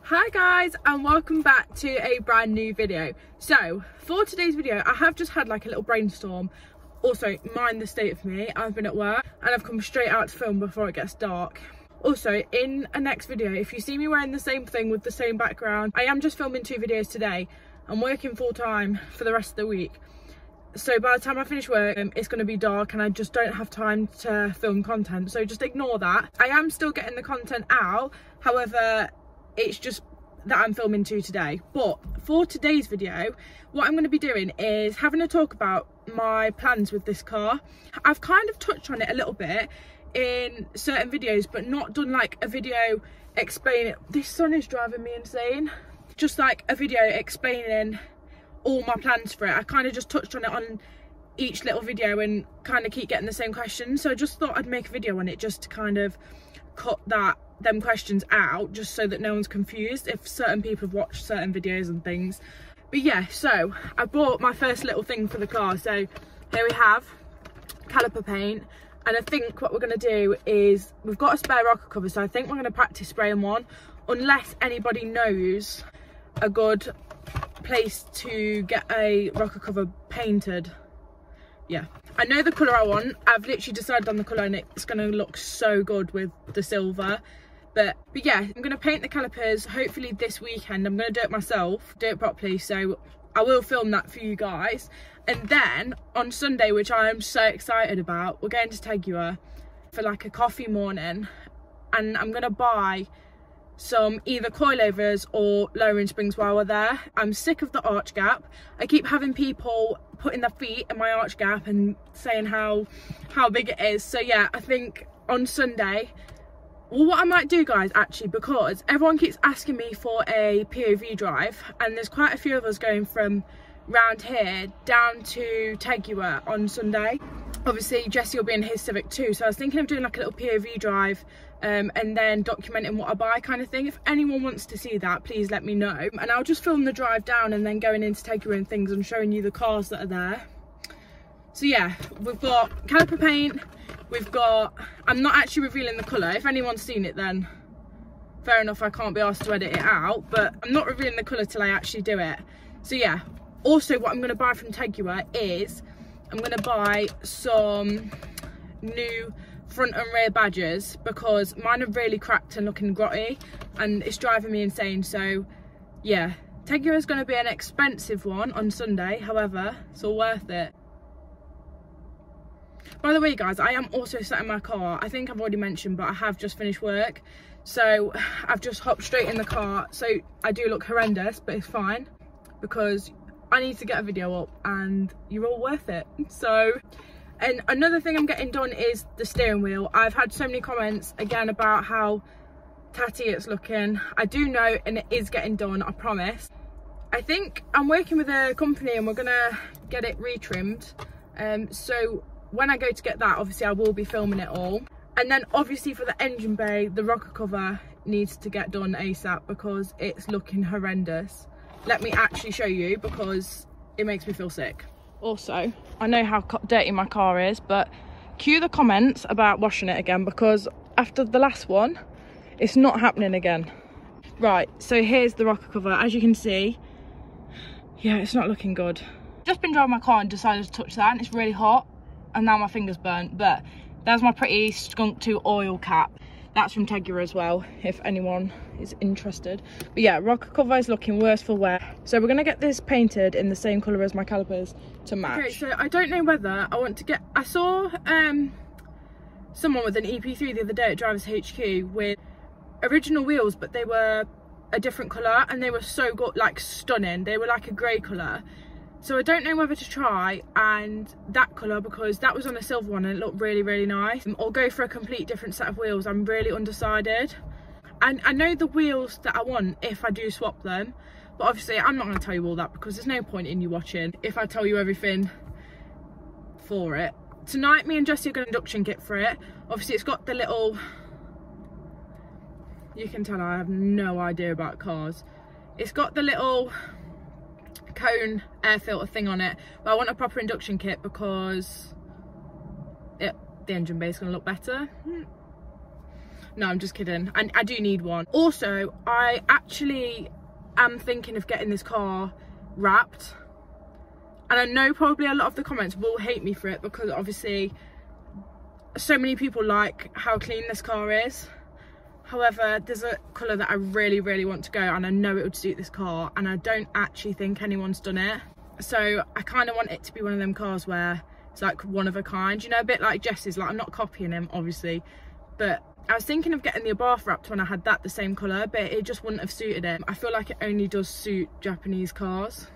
Hi guys, and welcome back to a brand new video. So for today's video, I have just had like a little brainstorm. Also, mind the state of me, I've been at work and I've come straight out to film before it gets dark. Also, in a next video, if you see me wearing the same thing with the same background, I am just filming 2 videos today. I'm working full time for the rest of the week. So by the time I finish work, it's going to be dark and I just don't have time to film content. So just ignore that. I am still getting the content out. However, it's just that I'm filming 2 today. But for today's video, what I'm going to be doing is having a talk about my plans with this car. I've kind of touched on it a little bit in certain videos, but not done like a video explaining. This sun is driving me insane. Just like a video explaining all my plans for it. I kind of just touched on it on each little video and kind of keep getting the same questions. So I just thought I'd make a video on it just to kind of cut them questions out, just so that no one's confused if certain people have watched certain videos and things. But yeah, so I bought my first little thing for the car. So here we have caliper paint, and I think what we're going to do is, we've got a spare rocker cover, so I think we're going to practice spraying one, unless anybody knows a good place to get a rocker cover painted. Yeah, I know the colour I want. I've literally decided on the colour and it's going to look so good with the silver. But yeah, I'm going to paint the calipers hopefully this weekend. I'm going to do it myself, do it properly, so I will film that for you guys. And then on Sunday, which I am so excited about, we're going to Tegua for like a coffee morning, and I'm going to buy some either coilovers or lowering springs while we're there. I'm sick of the arch gap. I keep having people putting their feet in my arch gap and saying how big it is. So yeah, I think on Sunday, well, what I might do guys, actually, because everyone keeps asking me for a POV drive, and there's quite a few of us going from round here down to Tegua on Sunday. Obviously Jesse will be in his Civic too, so I was thinking of doing like a little POV drive and then documenting what I buy kind of thing. If anyone wants to see that, please let me know, and I'll just film the drive down and then going into Tegua and things and showing you the cars that are there. So yeah, we've got caliper paint, we've got, I'm not actually revealing the colour. If anyone's seen it, then fair enough, I can't be asked to edit it out, but I'm not revealing the colour till I actually do it. So yeah, also what I'm going to buy from Tegua is I'm going to buy some new front and rear badges, because mine are really cracked and looking grotty and it's driving me insane. So yeah, Tegua is going to be an expensive one on Sunday, however it's all worth it. By the way guys, I am also sat in my car. I think I've already mentioned, but I have just finished work, so I've just hopped straight in the car. So I do look horrendous, but it's fine because I need to get a video up and you're all worth it. So, and another thing I'm getting done is the steering wheel. I've had so many comments again about how tatty it's looking. I do know, and it is getting done, I promise. I think I'm working with a company and we're gonna get it retrimmed. So when I go to get that, obviously I will be filming it all. And then obviously for the engine bay, the rocker cover needs to get done ASAP because it's looking horrendous. Let me actually show you because it makes me feel sick. Also, I know how dirty my car is, but cue the comments about washing it again, because after the last one, it's not happening again. Right, so here's the rocker cover. As you can see, yeah, it's not looking good. Just been driving my car and decided to touch that, and it's really hot, and now my finger's burnt. But there's my pretty Skunk 2 oil cap. That's from Tegua as well, if anyone is interested. But yeah, rocker cover is looking worse for wear. So we're gonna get this painted in the same colour as my calipers to match. Okay, so I don't know whether I want to get, I saw someone with an EP3 the other day at Drivers HQ with original wheels, but they were a different colour and they were so good, like stunning. They were like a grey colour. So I don't know whether to try and that colour, because that was on a silver one and it looked really, really nice. Or go for a complete different set of wheels. I'm really undecided. And I know the wheels that I want if I do swap them. But obviously I'm not going to tell you all that because there's no point in you watching if I tell you everything for it. Tonight me and Jessie are going to induction kit for it. Obviously it's got the little... You can tell I have no idea about cars. It's got the little cone air filter thing on it, but I want a proper induction kit because the engine bay is going to look better. No, I'm just kidding. I do need one. Also, I actually am thinking of getting this car wrapped. And I know probably a lot of the comments will hate me for it, because obviously so many people like how clean this car is. However, there's a colour that I really, really want to go, and I know it would suit this car, and I don't actually think anyone's done it. So I kind of want it to be one of them cars where it's like one of a kind, you know, a bit like Jess's. Like, I'm not copying him, obviously, but I was thinking of getting the Abarth wrapped when I had that the same colour, but it just wouldn't have suited it. I feel like it only does suit Japanese cars.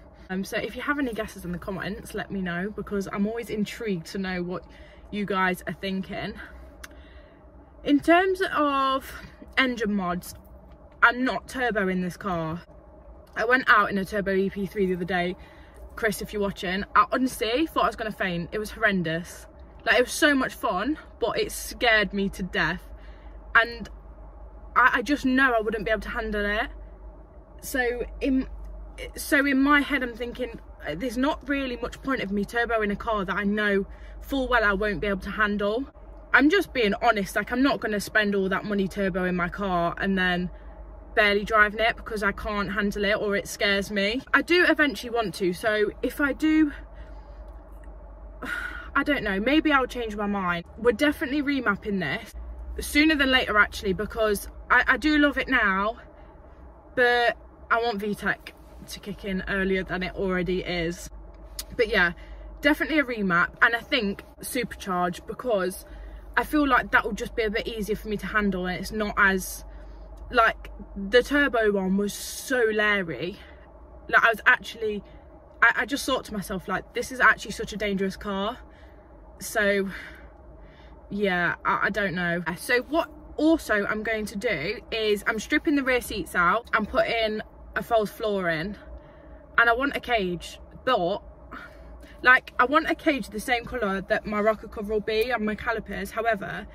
So if you have any guesses in the comments, let me know, because I'm always intrigued to know what you guys are thinking. In terms of engine mods, I'm not turboing this car. I went out in a turbo EP3 the other day. Chris, if you're watching, I honestly thought I was going to faint. It was horrendous. Like, it was so much fun, but it scared me to death. And I just know I wouldn't be able to handle it. So in my head, I'm thinking, there's not really much point of me turboing a car that I know full well I won't be able to handle. I'm just being honest. Like, I'm not going to spend all that money turboing my car and then barely driving it because I can't handle it or it scares me. I do eventually want to, so if I do, I don't know, maybe I'll change my mind. We're definitely remapping this sooner than later, actually, because I do love it now, but I want VTEC to kick in earlier than it already is. But yeah, definitely a remap, and I think supercharged, because I feel like that will just be a bit easier for me to handle, and it's not as, like, the turbo one was so leery. Like, I was actually, I just thought to myself, like, this is actually such a dangerous car. So yeah, I don't know. So what also I'm going to do is I'm stripping the rear seats out and putting a false floor in, and I want a cage, but like, I want a cage the same colour that my rocker cover will be and my calipers. However,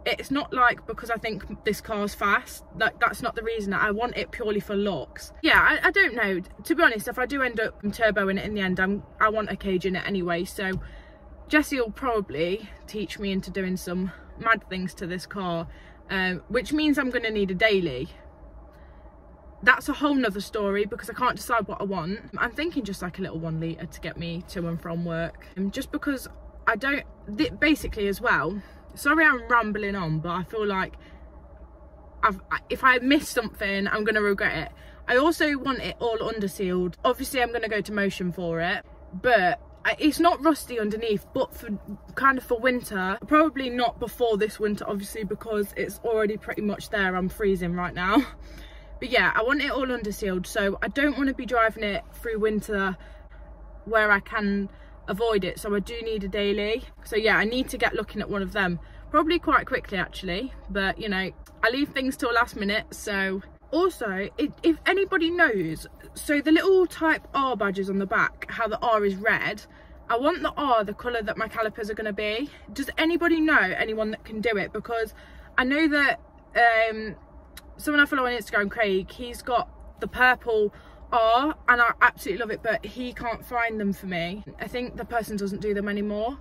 it's not like because I think this car's fast. Like, that's not the reason. I want it purely for looks. Yeah, I don't know, to be honest. If I do end up turboing it in the end, I want a cage in it anyway. So Jessie will probably teach me into doing some mad things to this car, which means I'm going to need a daily. That's a whole nother story, because I can't decide what I want. I'm thinking just like a little 1 litre to get me to and from work. Just because I don't, basically as well, sorry I'm rambling on, but I feel like if I miss something, I'm going to regret it. I also want it all under sealed. Obviously I'm going to go to Motion for it, but it's not rusty underneath, but for kind of for winter, probably not before this winter, obviously, because it's already pretty much there. I'm freezing right now. But yeah, I want it all under sealed, so I don't want to be driving it through winter where I can avoid it, so I do need a daily. So yeah, I need to get looking at one of them, probably quite quickly actually, but you know, I leave things till last minute. So also, if anybody knows, so the little type R badges on the back, how the R is red, I want the R the colour that my calipers are going to be. Does anybody know anyone that can do it? Because I know that someone I follow on Instagram, Craig, he's got the purple R and I absolutely love it, but he can't find them for me. I think the person doesn't do them anymore,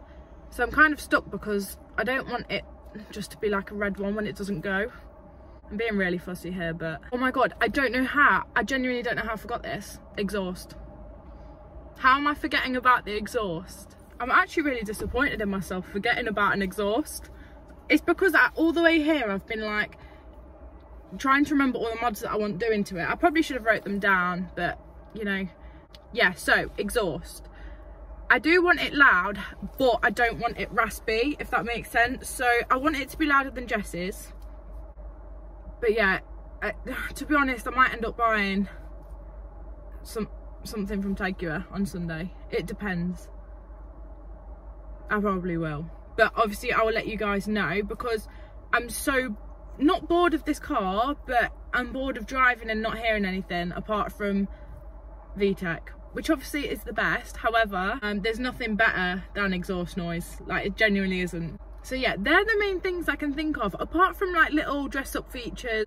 so I'm kind of stuck because I don't want it just to be like a red one when it doesn't go. I'm being really fussy here, but oh my god, I don't know how, I genuinely don't know how I forgot this. Exhaust. How am I forgetting about the exhaust? I'm actually really disappointed in myself forgetting about an exhaust. It's because all the way here I've been like trying to remember all the mods that I want doing to it. I probably should have wrote them down, but you know, yeah. So exhaust, I do want it loud, but I don't want it raspy, if that makes sense. So I want it to be louder than Jess's. But yeah, to be honest, I might end up buying something from Taikua on Sunday. It depends. I probably will, but obviously I will let you guys know, because I'm so not bored of this car, but I'm bored of driving and not hearing anything apart from VTEC, which obviously is the best. However, there's nothing better than exhaust noise. Like, it genuinely isn't. So yeah, they're the main things I can think of, apart from like little dress up features.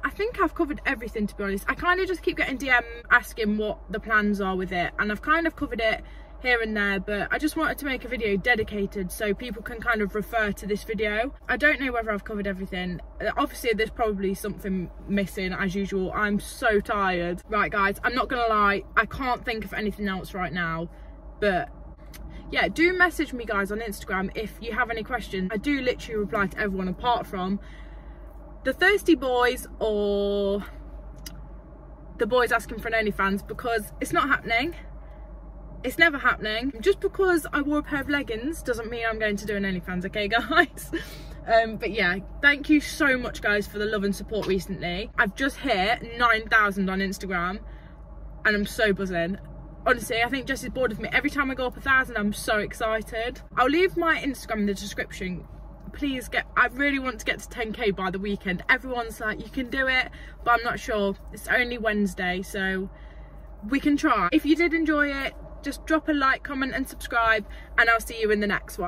I think I've covered everything, to be honest. I kind of just keep getting DM asking what the plans are with it, and I've kind of covered it here and there, but I just wanted to make a video dedicated so people can kind of refer to this video. I don't know whether I've covered everything. Obviously there's probably something missing as usual. I'm so tired. Right guys, I'm not gonna lie, I can't think of anything else right now, but yeah, do message me guys on Instagram if you have any questions. I do literally reply to everyone apart from the thirsty boys or the boys asking for an OnlyFans, because it's not happening. It's never happening. Just because I wore a pair of leggings doesn't mean I'm going to do an OnlyFans, okay guys? But yeah, thank you so much guys for the love and support recently. I've just hit 9,000 on Instagram and I'm so buzzing. Honestly, I think Jessie's bored of me. Every time I go up 1,000, I'm so excited. I'll leave my Instagram in the description. Please I really want to get to 10k by the weekend. Everyone's like, you can do it, but I'm not sure. It's only Wednesday, so we can try. If you did enjoy it, just drop a like, comment and subscribe, and I'll see you in the next one.